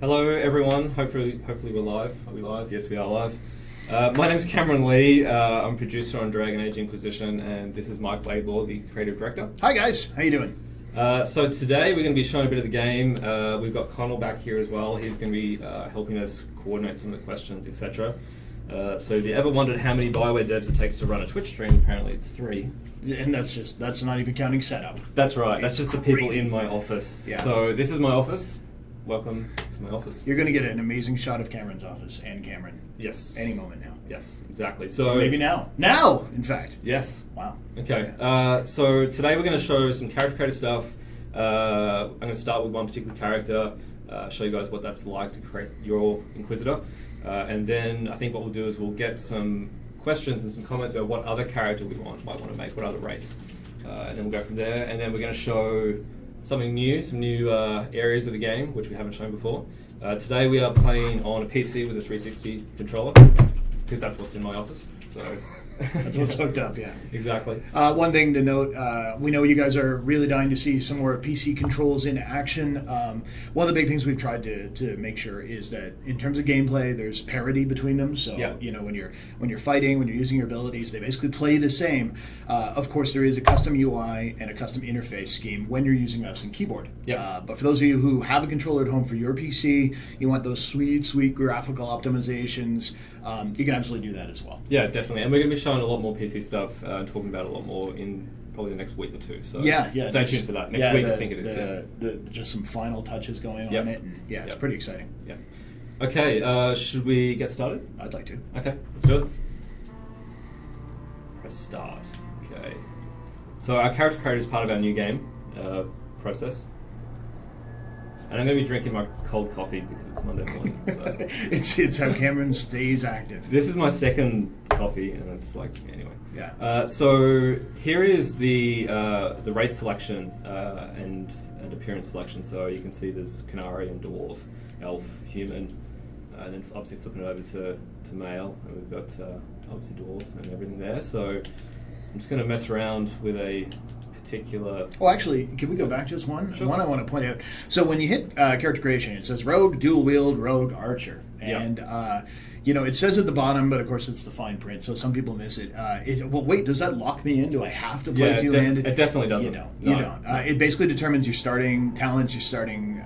Hello, everyone. Hopefully we're live. Are we live? Yes, we are live. My name's Cameron Lee. I'm producer on Dragon Age Inquisition, and this is Mike Laidlaw, the creative director. Hi guys, how you doing? So today we're going to be showing a bit of the game. We've got Connell back here as well. He's going to be helping us coordinate some of the questions, etc. So if you ever wondered how many Bioware devs it takes to run a Twitch stream, apparently it's 3. And that's not even counting setup. That's right. That's It's just the people crazy. in my office. Yeah. So this is my office. Welcome to my office. You're going to get an amazing shot of Cameron's office and Cameron Yes. any moment now. Yes, exactly. So Maybe now. Now, in fact. Yes. Wow. Okay. So today we're going to show some character creator stuff. I'm going to start with one particular character, show you guys what that's like to create your Inquisitor, and then I think what we'll do is we'll get some questions and some comments about what other character we might want to make, what other race, and then we'll go from there. And then we're going to show something new, some new areas of the game which we haven't shown before. Today we are playing on a PC with a 360 controller because that's what's in my office. So That's what's hooked up, yeah. Exactly. One thing to note, we know you guys are really dying to see some more PC controls in action. One of the big things we've tried to make sure is that in terms of gameplay, there's parity between them. So Yeah. you know when you're fighting, when you're using your abilities, they basically play the same. Of course, there is a custom UI and a custom interface scheme when you're using mouse and keyboard. Yeah. But for those of you who have a controller at home for your PC, you want those sweet graphical optimizations, you can absolutely do that as well. Yeah, definitely. And we're going to be showing a lot more PC stuff and talking about a lot more in probably the next week or two. So Yeah. stay tuned for that. Next week, I think it is. Just some final touches going Yep. on it. And it's Yep. pretty exciting. Yeah. Okay, should we get started? I'd like to. Okay, let's do it. Press start. Okay. So our character creator is part of our new game process. And I'm going to be drinking my cold coffee because it's Monday morning. So. It's how Cameron stays active. This is my second coffee, and it's like, anyway. Yeah. So here is the race selection and appearance selection. So you can see there's Canary and Dwarf, Elf, Human, and then obviously flipping it over to male, and we've got obviously Dwarves and everything there. So I'm just going to mess around with a particular... Well, actually, can we go back just one? Sure. One I want to point out. So when you hit character creation, it says Rogue, Dual Wield, Rogue, Archer. Yeah. And, it says at the bottom, but of course it's the fine print, so some people miss it. Well, wait, does that lock me in? Do I have to play Yeah, two-handed? it definitely doesn't. You don't. It basically determines your starting talents, your starting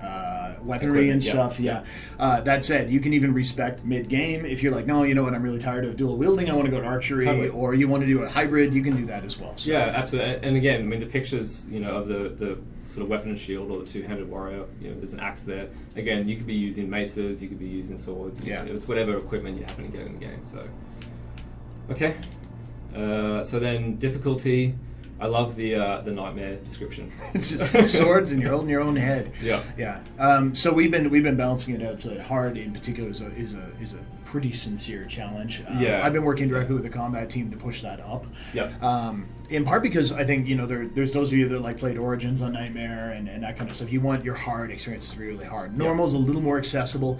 weaponry and stuff. Yeah. That said, you can even respec mid-game. If you're like, no, you know what, I'm really tired of dual wielding, I want to go to archery, Totally. or you want to do a hybrid, you can do that as well. So. Yeah, absolutely. And again, I mean, the pictures, of the sort of weapon and shield or the two-handed warrior, there's an axe there. Again, you could be using maces, you could be using swords. It's whatever equipment you happen to get in the game. So, okay. So then difficulty. I love the nightmare description. It's just swords and you're holding your own head. Yeah. Yeah. So we've been balancing it out. So hard in particular is a pretty sincere challenge. Yeah. I've been working directly with the combat team to push that up. Yeah. In part because I think there's those of you that played Origins on Nightmare and that kind of stuff. You want your hard experiences to be really hard. Normal's a little more accessible.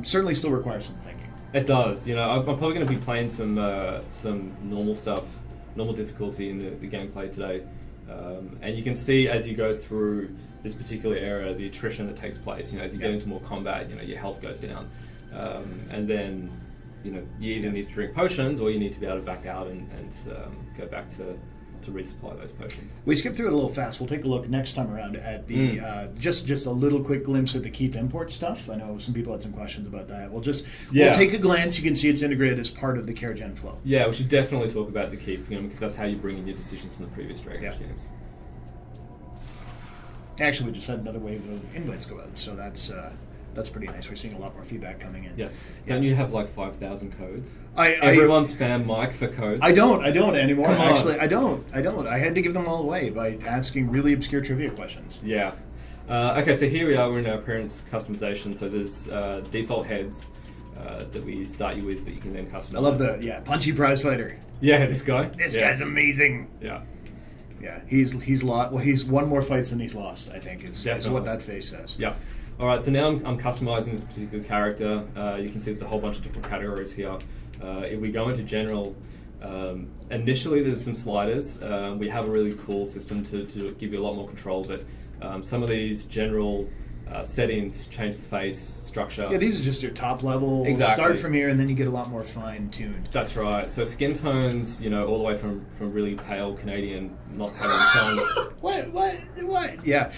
Certainly still requires some thinking. It does. I'm probably going to be playing some normal stuff. Normal difficulty in the gameplay today, and you can see as you go through this particular area the attrition that takes place. As you get into more combat, your health goes down, and then you either need to drink potions or you need to be able to back out and go back to resupply those potions. We skipped through it a little fast. We'll take a look next time around at the just a little quick glimpse at the keep import stuff. I know some people had some questions about that. We'll take a glance. You can see it's integrated as part of the care gen flow. Yeah, we should definitely talk about the keep, because that's how you bring in your decisions from the previous Dragon Age games. Actually, we just had another wave of invites go out, so that's pretty nice. We're seeing a lot more feedback coming in. Yes. Yeah. Don't you have 5,000 codes? Everyone spam Mike for codes. I don't anymore. Come on. Actually, I don't. I had to give them all away by asking really obscure trivia questions. Yeah. Okay, so here we are. We're in our appearance customization. So there's default heads that we start you with that you can then customize. I love the punchy prize fighter. Yeah, this guy. This guy's amazing. Yeah. Yeah, he's lost. Well, he's won more fights than he's lost. I think is what that face says. Yeah. All right. So now I'm customizing this particular character. You can see there's a whole bunch of different categories here. If we go into general, initially there's some sliders. We have a really cool system to give you a lot more control, but some of these general settings, change the face, structure. Yeah, these are just your top level. Exactly. Start from here, and then you get a lot more fine-tuned. That's right. So skin tones, all the way from really pale Canadian, not having sun. What? Yeah.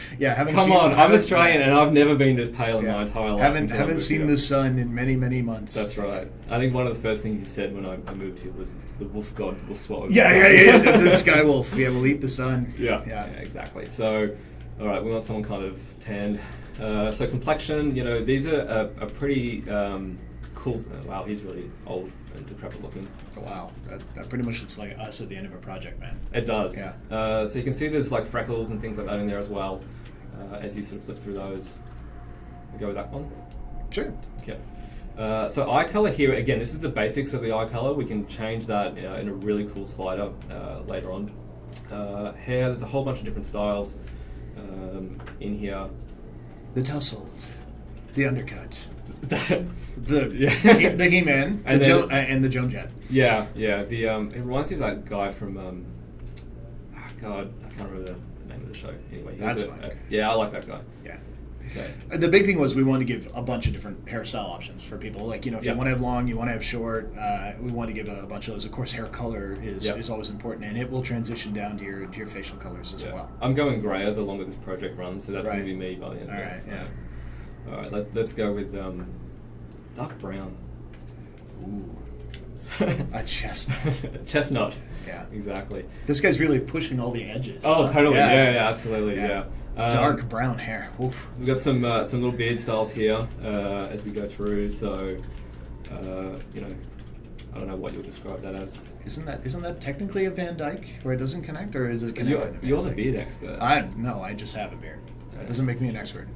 Come on, I'm Australian and I've never been this pale in my entire life. Haven't seen the sun in many, many months. That's right. I think one of the first things he said when I moved here was the wolf god will swallow. Yeah. The sky wolf. Yeah, we'll eat the sun. Yeah, exactly. So, all right, we want someone kind of tanned. So complexion, these are a pretty cool. Wow, he's really old and decrepit looking. Oh, wow, that pretty much looks like us at the end of a project, man. It does. Yeah. So you can see there's like freckles and things like that in there as well. As you sort of flip through those, we go with that one. Sure. Okay. So eye color here again. This is the basics of the eye color. We can change that in a really cool slider later on. Hair. There's a whole bunch of different styles in here. The tousled, the undercut, the He-Man, and the Joan Jett. Yeah. It reminds me of that guy from God, I can't remember the name of the show. Anyway, that's fine. Yeah, I like that guy. Yeah. Okay. The big thing was we wanted to give a bunch of different hairstyle options for people. Like, if you want to have long, you want to have short, we want to give a bunch of those. Of course, hair color is always important, and it will transition down to your facial colors as well. I'm going grayer the longer this project runs, so that's going to be me by the end of it. So. All right, let's go with dark brown. Ooh. A chestnut. Chestnut. Yeah. Exactly. This guy's really pushing all the edges. Oh, totally. Yeah, absolutely. Yeah. Dark brown hair. Oof. We've got some little beard styles here as we go through. So, I don't know what you'll describe that as. Isn't that technically a Van Dyke where it doesn't connect, or is it connected? You're the beard expert. I just have a beard. That doesn't make me an expert.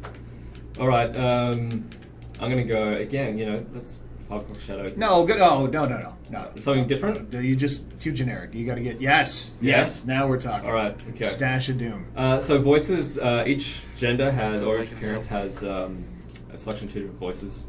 All right. I'm gonna go again. Let's 5 o'clock shadow. No. No. Something different? You're just too generic. You got to get yes. Now we're talking. All right. Okay. Stash of doom. So voices. Each gender has, or each appearance has a selection of 2 different voices.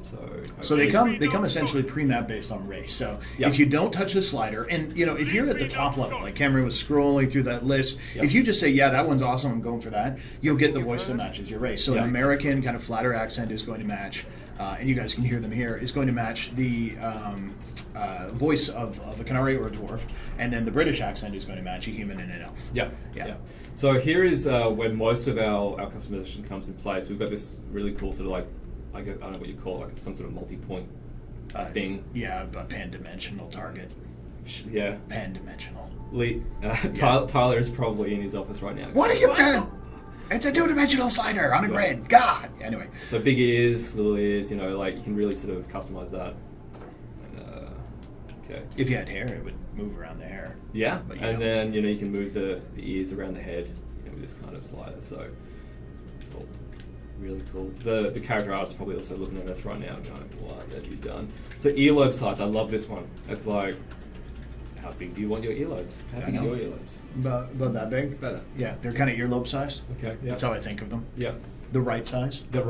So they come essentially pre-map based on race. So if you don't touch the slider, and if you're at the top level, like Cameron was scrolling through that list, if you just say, that one's awesome, I'm going for that, you'll get the voice that matches your race. So an American kind of flatter accent is going to match, and you guys can hear them here, is going to match the voice of a Canary or a dwarf, and then the British accent is going to match a human and an elf. Yeah. So here is where most of our customization comes in place. We've got this really cool sort of like, I don't know what you call it, like some sort of multi-point thing. Yeah, a pan-dimensional target. Yeah. Pan-dimensional. Tyler is probably in his office right now. What are you doing? It's a 2-dimensional slider on a grid. God. Anyway. So big ears, little ears, you can really sort of customize that. Okay. If you had hair, it would move around the hair. Yeah, and then, you can move the ears around the head with this kind of slider. So it's all really cool. The character artist is probably also looking at us right now going, what have you done? So earlobe size, I love this one. It's like, how big do you want your earlobes? How big are your earlobes? About that big? Better. Yeah, they're kind of earlobe sized. Okay. Yeah. That's how I think of them. Yeah. The right size? The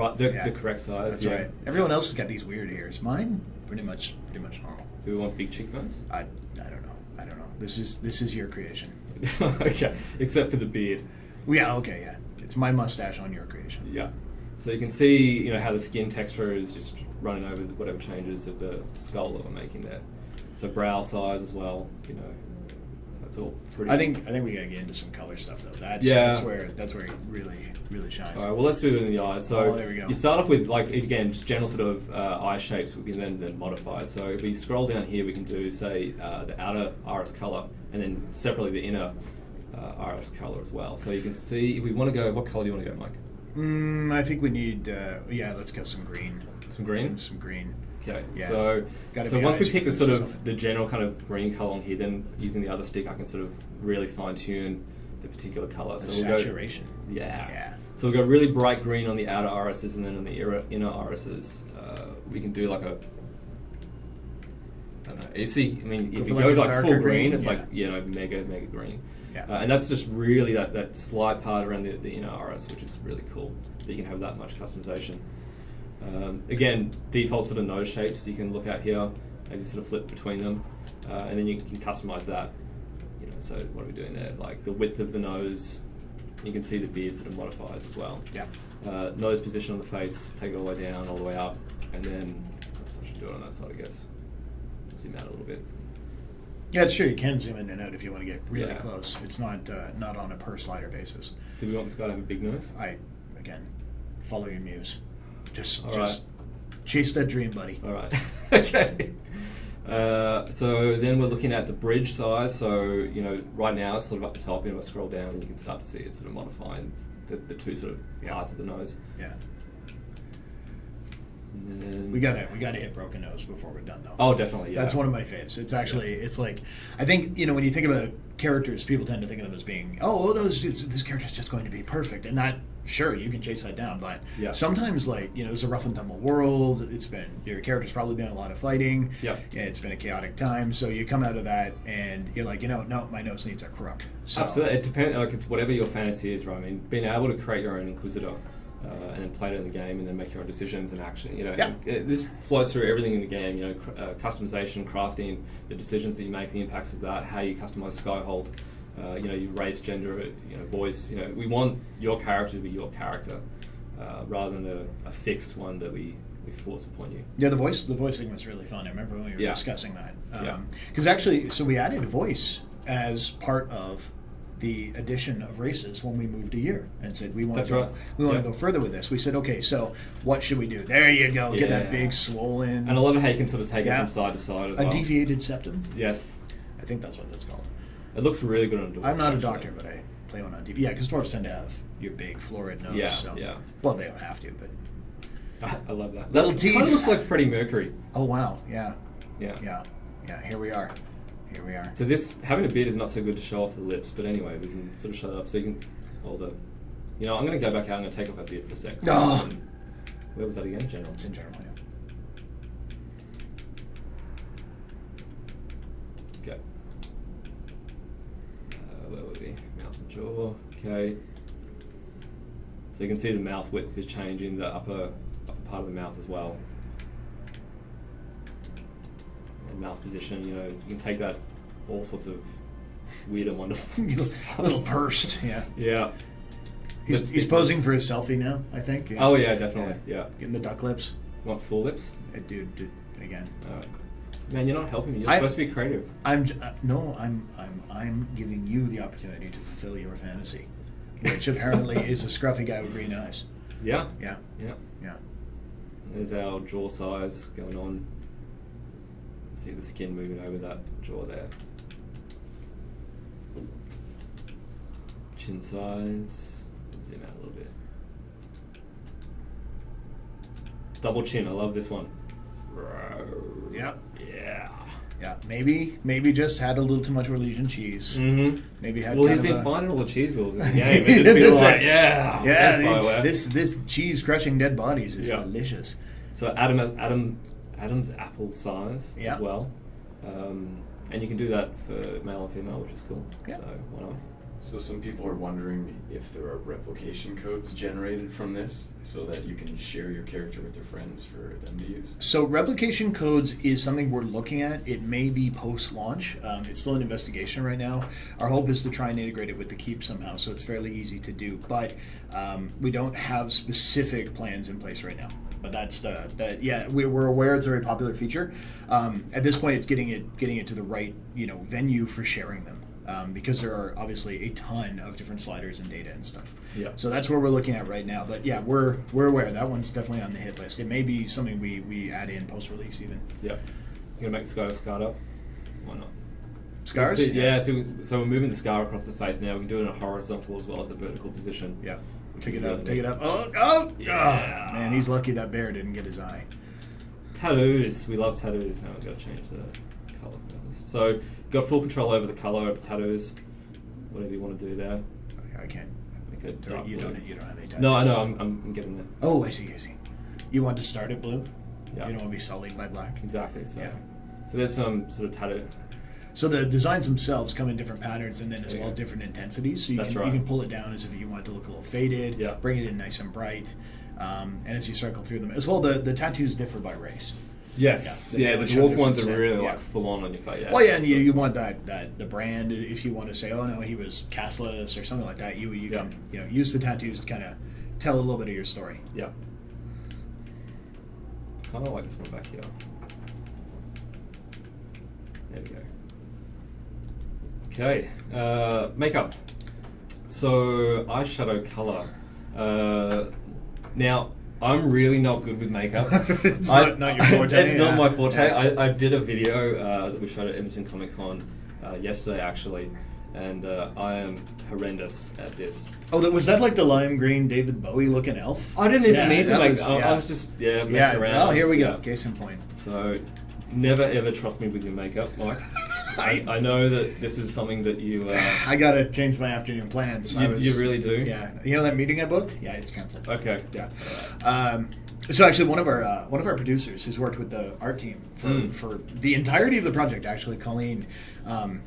correct size. That's right. Everyone else has got these weird ears. Mine, pretty much normal. Do we want big cheekbones? I don't know. This is your creation. Okay. Except for the beard. Yeah, okay, yeah. It's my mustache on your creation. Yeah. So you can see, how the skin texture is just running over whatever changes of the skull that we're making there. So brow size as well, So it's all pretty. I think we gotta get into some color stuff though. That's where it really shines. All right. Well, let's do it in the eyes. So there we go. You start off with just general sort of eye shapes. We can then modify. So if we scroll down here, we can do say the outer iris color, and then separately the inner iris color as well. So you can see if we want to go. What color do you want to go, Mike? I think we need, let's go some green. Some green? Some green. Okay, yeah. So once we pick the sort of the general kind of green color on here, then using the other stick, I can sort of really fine tune the particular color. So we'll saturation. Yeah. So we'll go really bright green on the outer irises, and then on the inner irises, we can do like a. I don't know. You see, I mean, if you go like full green, it's like mega green. Yeah. And that's just really that slight part around the inner iris, which is really cool that you can have that much customization. Again, default sort of nose shapes you can look at here, and you sort of flip between them, and then you can customize that. So what are we doing there? Like the width of the nose, You can see the beard sort of modifies as well. Yeah. Nose position on the face, take it all the way down, all the way up, and then I should do it on that side, I guess. Zoom out a little bit. Yeah, it's true. You can zoom in and out if you want to get really close. It's not on a per slider basis. Do we want this guy to have a big nose? Again, follow your muse. Just right. Chase that dream, buddy. All right. Okay. So then we're looking at the bridge size. So, right now it's sort of up the top. I scroll down and you can start to see it sort of modifying the two sort of parts of the nose. Yeah. And then we gotta hit broken nose before we're done, though. Oh, definitely. Yeah. That's one of my faves. It's actually it's like, I think when you think about characters, people tend to think of them as being this character's just going to be perfect, and that. Sure, you can chase that down, but sometimes, it's a rough and tumble world. Your character's probably been a lot of fighting. Yeah, it's been a chaotic time. So you come out of that, and you're like, no, my nose needs a crook. So, absolutely, it depends. Like, it's whatever your fantasy is, right? I mean, being able to create your own Inquisitor and then play it in the game, and then make your own decisions and action. This flows through everything in the game. Customization, crafting, the decisions that you make, the impacts of that, how you customize Skyhold. Your race, gender, voice. We want your character to be your character, rather than a fixed one that we force upon you. Yeah, the voice thing was really fun. I remember when we were discussing that. Because actually, so we added voice as part of the addition of races when we moved a year and said we want to go further with this. We said, okay, so what should we do? There you go. Get that big swollen. And I love how you can sort of take it from side to side as well. A deviated septum. Yes. I think that's what that's called. It looks really good on a dwarf. I'm not a doctor, but I play one on TV. Yeah, because dwarves tend to have your big florid nose. Well, they don't have to, but... I love that. Little teeth. It kind of looks like Freddie Mercury. Oh, wow. Yeah. Yeah. Here we are. So this, having a beard is not so good to show off the lips, but anyway, we can sort of show that off. So you can... I'm going to go back out. I'm going to take off our beard for a sec. Where was that again? General. It's in general, yeah. Okay. Where would we? Mouth and jaw. Okay. So you can see the mouth width is changing, the upper part of the mouth as well. And mouth position, you can take that all sorts of weird and wonderful. Little pursed, yeah. Yeah. He's posing for his selfie now, I think. Yeah. Oh yeah, definitely. Yeah. Getting the duck lips. You want full lips? Dude, again. Man, you're not helping me. You're supposed to be creative. I'm giving you the opportunity to fulfill your fantasy, which apparently is a scruffy guy with green eyes. Yeah. Yeah. There's our jaw size going on. See the skin moving over that jaw there. Chin size. Zoom out a little bit. Double chin. I love this one. Yep. Yeah. Maybe just had a little too much Orleans cheese. Mm-hmm. Maybe had. Well, he's been finding all the cheese wheels in the game. It's just been like, this cheese crushing dead bodies is delicious. So Adam's apple size as well, and you can do that for male and female, which is cool. Yeah. So why not? So some people are wondering if there are replication codes generated from this so that you can share your character with your friends for them to use. So replication codes is something we're looking at. It may be post-launch. It's still an investigation right now. Our hope is to try and integrate it with the Keep somehow, so it's fairly easy to do. But we don't have specific plans in place right now. But we're aware it's a very popular feature. At this point, it's getting it to the right venue for sharing them. Because there are obviously a ton of different sliders and data and stuff. Yeah. So that's what we're looking at right now. But yeah, we're aware. That one's definitely on the hit list. It may be something we add in post-release even. Yeah. You're going to make the scar scarred up? Why not? Scars? Yeah, so we're moving the scar across the face now. We can do it in a horizontal as well as a vertical position. Yeah. Take it up. Oh! Yeah. Man, he's lucky that bear didn't get his eye. Tattoos. We love tattoos. Now we've got to change the colour for this. So, got full control over the colour of the tattoos. Whatever you want to do there. I can't. Make it dark You blue. don't have any tattoos. No, I know. I'm getting there. Oh, I see. You want to start it blue? Yeah. You don't want to be sullied by black? Exactly. So, yeah. So there's some sort of tattoo. So the designs themselves come in different patterns and then as well different intensities. So you can pull it down as if you want it to look a little faded, bring it in nice and bright. And as you cycle through them, as well, the tattoos differ by race. Yes, Yeah, the they dwarf show ones different are really set, like full on your face. Yeah. Well, yeah, and you want the brand. If you want to say, oh no, he was castless or something like that, you can use the tattoos to kind of tell a little bit of your story. Yeah. Kind of like this one back here. There we go. Okay, makeup. So eyeshadow color. Now I'm really not good with makeup. It's not your forte. It's not my forte. Yeah. I did a video that we showed at Edmonton Comic Con yesterday actually, and I am horrendous at this. Oh, was that like the lime green David Bowie looking elf? I didn't even mean to make. I was just messing around. Oh, here we go. Case in point. So, never ever trust me with your makeup, Mike. I know that this is something that you. I gotta change my afternoon plans. You really do. Yeah, you know that meeting I booked? Yeah, it's canceled. Okay. Yeah. So actually, one of our producers who's worked with the art team for the entirety of the project, actually, Colleen,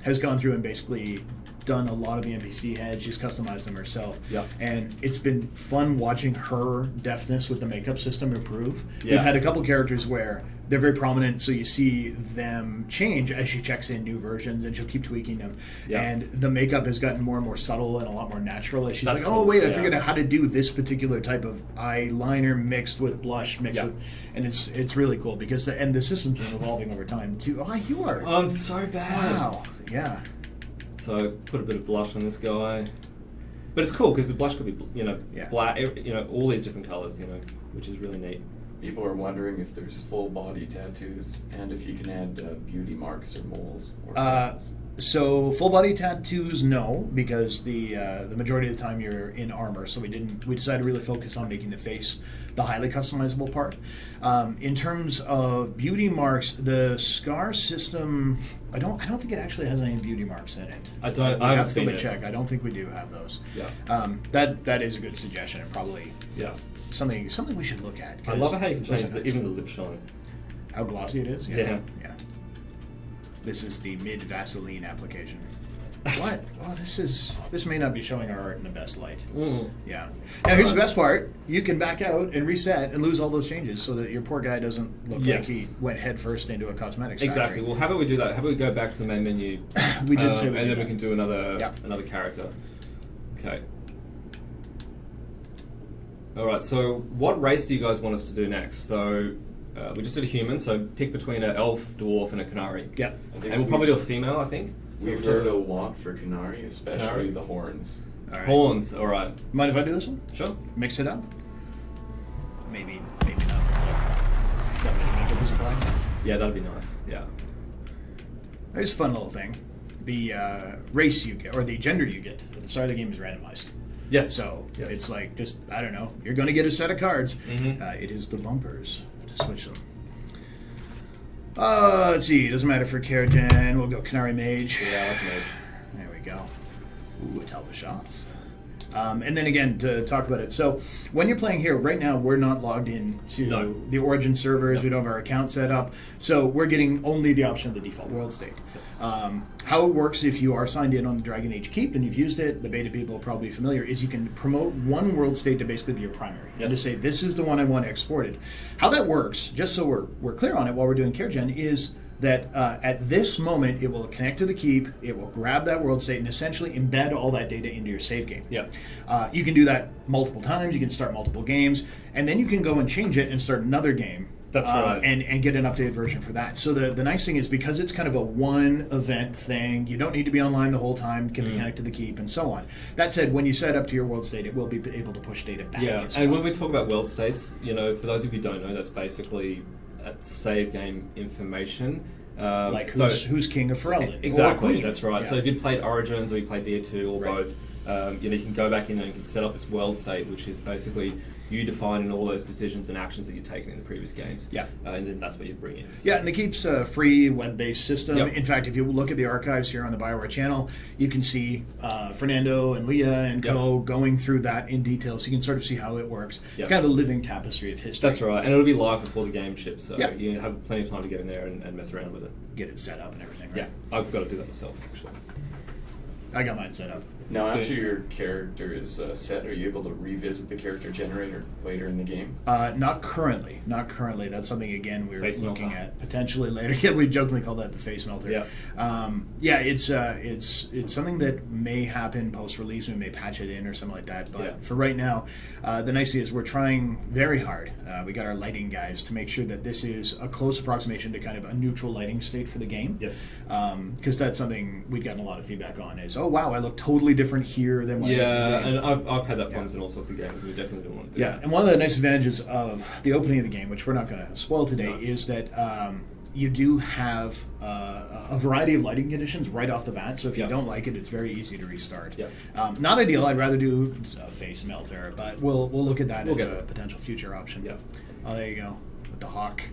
has gone through and basically done a lot of the NPC heads. She's customized them herself. Yeah. And it's been fun watching her deftness with the makeup system improve. Yeah. We've had a couple characters where they're very prominent, so you see them change as she checks in new versions, and she'll keep tweaking them. Yeah. And the makeup has gotten more and more subtle and a lot more natural. As she's That's like, cool. oh wait, I Yeah. figured out how to do this particular type of eyeliner mixed with blush mixed with, and it's really cool because the system's been evolving over time too. Oh, you are. I'm so bad. Wow. Yeah. So put a bit of blush on this guy, but it's cool because the blush could be black, all these different colors, which is really neat. People are wondering if there's full body tattoos and if you can add beauty marks or moles or freckles. So full body tattoos, no, because the majority of the time you're in armor. So we decided to really focus on making the face the highly customizable part. In terms of beauty marks, the scar system, I don't think it actually has any beauty marks in it. I haven't seen it. Check. I don't think we do have those. Yeah. That is a good suggestion and probably something we should look at. I love how you can change even the lip shine. How glossy it is. Yeah. This is the mid Vaseline application. What? Well, this may not be showing our art in the best light. Yeah. Now here's the best part: you can back out and reset and lose all those changes, so that your poor guy doesn't look like he went headfirst into a cosmetics Exactly. factory. Well, how about we do that? How about we go back to the main menu? We did say and then that. we can do another character. Okay. All right. So, what race do you guys want us to do next? So. We just did a human, so pick between an elf, dwarf, and a canary. Yeah. And we'll probably do a female, I think. We've heard a lot for canary, especially the horns. All right. Horns, all right. Mind if I do this one? Sure. Mix it up. Maybe not. Got any makeup as applied? Yeah, that'd be nice. Yeah. There's a fun little thing. The race you get, or the gender you get at the start of the game is randomized. Yes. So it's like just, I don't know, you're going to get a set of cards. Mm-hmm. It is the bumpers to switch them. Let's see, it doesn't matter for Karajan. We'll go Canary Mage. Yeah, I like mage. There we go. Ooh, a Talbashov. And then again, to talk about it. So when you're playing here, right now we're not logged in to the Origin servers. We don't have our account set up. So we're getting only the option of the default world state. Yes. How it works if you are signed in on the Dragon Age Keep and you've used it, the beta people are probably familiar, is you can promote one world state to basically be your primary. Yes. And to say, this is the one I want exported. How that works, just so we're clear on it while we're doing CareGen, is that at this moment, it will connect to the keep, it will grab that world state, and essentially embed all that data into your save game. Yeah. You can do that multiple times, you can start multiple games, and then you can go and change it and start another game. That's right. And get an updated version for that. So the nice thing is, because it's kind of a one event thing, you don't need to be online the whole time, can connect to the keep, and so on. That said, when you set up to your world state, it will be able to push data back. Yeah, as and well. when we talk about world states, for those of you who don't know, that's basically save game information. Like who's king of Ferelden? Exactly, that's right. Yeah. So if you played Origins or you played DA2 or both, you can go back in there and you can set up this world state, which is basically you defining all those decisions and actions that you've taken in the previous games. Yeah. And then that's what you bring in. So. Yeah, and the Keep's a free web-based system. Yep. In fact, if you look at the archives here on the BioWare channel, you can see Fernando and Leah and co going through that in detail, so you can sort of see how it works. Yep. It's kind of a living tapestry of history. That's right, and it'll be live before the game ships, so Yep. you have plenty of time to get in there and mess around with it. Get it set up and everything, right? Yeah, I've got to do that myself, actually. I got mine set up. Now, after your character is set, are you able to revisit the character generator later in the game? Not currently. Not currently. That's something, again, we're Face looking melter. at potentially later. Yeah, we jokingly call that the face melter. Yeah. It's something that may happen post-release. We may patch it in or something like that. But Yeah. for right now, the nice thing is we're trying very hard. We got our lighting guys to make sure that this is a close approximation to kind of a neutral lighting state for the game. Yes. Because that's something we've gotten a lot of feedback on is, oh, wow, I look totally different here than when I Yeah, did the game. and I've had that problems in all sorts of games. We definitely don't want to do Yeah, that. and one of the nice advantages of the opening of the game, which we're not going to spoil today, is that you do have a variety of lighting conditions right off the bat. So if you don't like it, it's very easy to restart. Yeah. Not ideal. I'd rather do a face melter, but we'll look at that as a it. potential future option. Yeah. Oh, there you go with the hawk.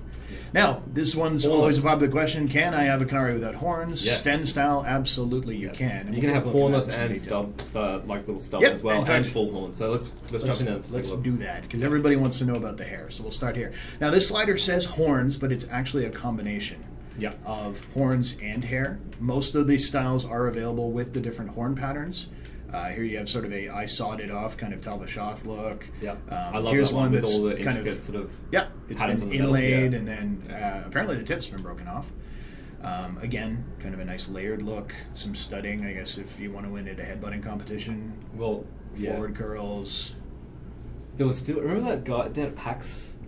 Now, this one's Horns. always a popular question. Can I have a Canary without horns? Yes. Sten style? Absolutely, you can. And You we'll can have take a look at hornless that in and some detail. like little stubs Yep, as well, in fact, and full horn. So let's jump in there. and take a Let's look. do that because everybody wants to know about the hair. So we'll start here. Now, this slider says horns, but it's actually a combination of horns and hair. Most of these styles are available with the different horn patterns. Here you have sort of a I sawed it off kind of Talvashoth look. Yeah, I love here's that one with that's all the kind intricate of sort of it's patterns been on the metal, inlaid and then apparently the tip's been broken off. Again, kind of a nice layered look, some studding. I guess if you want to win at a headbutting competition, Well, forward curls. There was still remember that guy down at PAX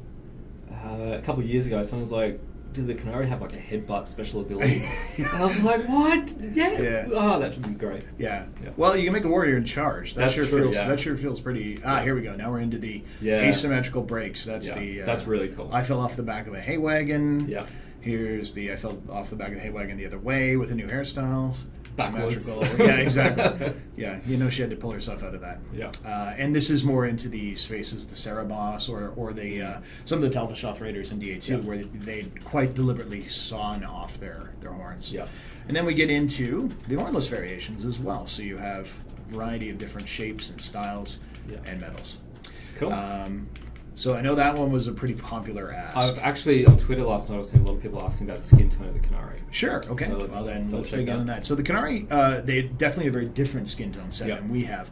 a couple of years ago. Someone was like, "Did the Canary have like a headbutt special ability?" And I was like, "What? Yeah. Oh, that should be great." Yeah. Well, you can make a warrior in charge. That That's sure true, feels. yeah. That sure feels pretty. Here we go. Now we're into the Yeah. asymmetrical breaks. That's that's really cool. I fell off the back of a hay wagon. Yeah. Here's the I fell off the back of the hay wagon the other way with a new hairstyle. Backwards. Symmetrical. Yeah, exactly. Yeah, she had to pull herself out of that. Yeah. And this is more into the spaces, the Cerebos or the some of the Talvashoth Raiders in DA2 where they quite deliberately sawn off their horns. Yeah. And then we get into the hornless variations as well. So you have a variety of different shapes and styles and metals. Cool. So I know that one was a pretty popular ask. Actually, on Twitter last night, I was seeing a lot of people asking about the skin tone of the Canary. Sure. Okay. So let's check dig that. into that. So the Canary, they definitely have a very different skin tone set than we have.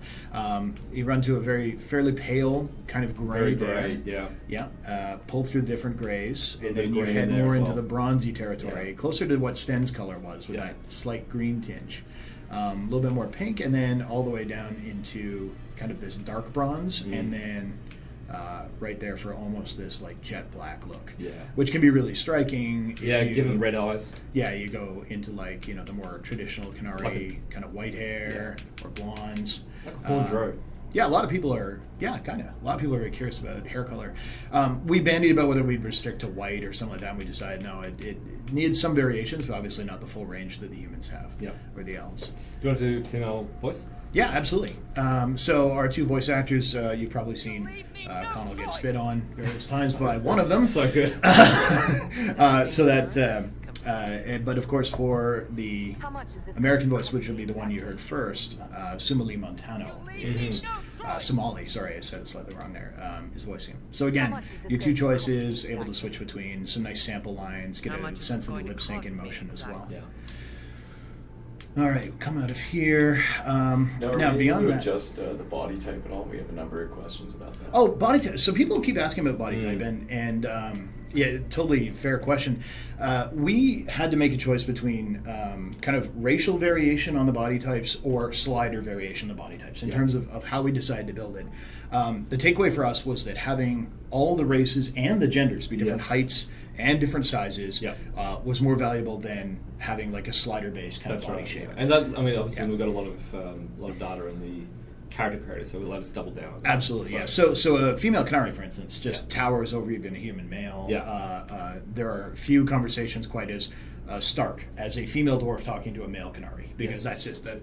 You run to a fairly pale kind of gray Very there. grey, yeah. Yeah. Pull through the different grays, and then you grey head in there more as into well. the bronzy territory, Yeah. closer to what Sten's color was, with that slight green tinge. A little bit more pink, and then all the way down into kind of this dark bronze, and then right there for almost this like jet black look, which can be really striking. Give them red eyes. Yeah, you go into like the more traditional Canary kind of white hair or blondes. Like a horned roe. Yeah, a lot of people are. Yeah, kind of. A lot of people are very curious about hair color. We bandied about whether we'd restrict to white or something like that. And we decided no, it needs some variations, but obviously not the full range that the humans have. Or the elves. Do you want to do female voice? Yeah, absolutely. So our two voice actors, you've probably seen Connell get spit on various times by one of them. So good. But of course, for the American voice, which will be the one you heard first, Sumali Montano is Somali. Sorry, I said it slightly wrong there. Is voicing him. So again, your two choices, able to switch between some nice sample lines, get a sense of the lip sync in motion as well. Yeah. All right, we'll come out of here. Now beyond that, adjust the body type at all? We have a number of questions about that. Oh, body type. So people keep asking about body type, and yeah, totally fair question. We had to make a choice between kind of racial variation on the body types or slider variation on the body types in terms of how we decided to build it. The takeaway for us was that having all the races and the genders be different heights and different sizes was more valuable than having like a slider-based kind of body shape. And that, I mean, obviously we've got a lot of data in the character creator, so we'll let us double down. Absolutely, so a female Canary, for instance, just towers over even a human male. There are few conversations quite as stark as a female dwarf talking to a male Canary, because that's just that.